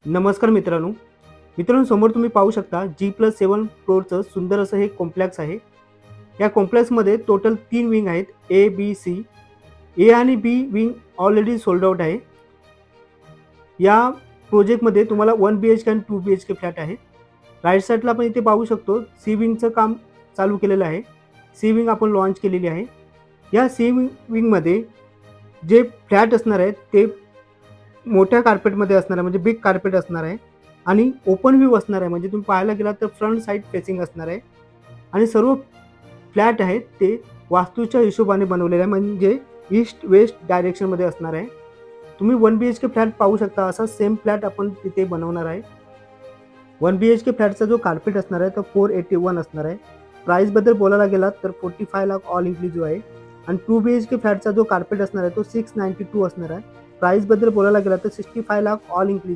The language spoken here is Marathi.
नमस्कार मित्रांनो, समोर तुम्ही पाहू शकता G+7 फ्लोअरचं सुंदर असं हे कॉम्प्लेक्स आहे. या कॉम्प्लेक्समध्ये टोटल 3 विंग आहेत ए, बी, सी. ए आणि बी विंग ऑलरेडी सोल्ड आउट आहे. या प्रोजेक्टमध्ये तुम्हाला 1 BHK आणि 2 BHK फ्लॅट आहे. राईट साईडला आपण इथे पाहू शकतो सी विंगचं काम चालू केलेलं आहे. सी विंग आपण लॉन्च केलेली आहे. या सी विंगमध्ये जे फ्लॅट असणार आहेत ते मोठ्या कार्पेटमध्ये असणार आहे, म्हणजे बिग कार्पेट असणार आहे आणि ओपन व्ह्यू असणार आहे. म्हणजे तुम्ही पाहायला गेलात तर फ्रंट साइड फेसिंग असणार आहे आणि सर्व फ्लॅट आहेत ते वास्तूच्या हिशोबाने बनवलेले आहे, म्हणजे ईस्ट वेस्ट डायरेक्शनमध्ये असणार आहे. तुम्ही 1 BHK फ्लॅट पाहू शकता. असा सेम फ्लॅट आपण तिथे बनवणार आहे. 1 BHK फ्लॅटचा जो कार्पेट असणार आहे तो 481 असणार आहे. प्राईसबद्दल बोलायला गेलात तर 45 लाख ऑल इन्क्लुझिव्ह आहे आणि 2 BHK फ्लॅटचा जो कार्पेट असणार आहे तो 692 असणार आहे. प्राईसबद्दल बोलायला गेलात तर 65 लाख ऑल इन्क्लुझिव्ह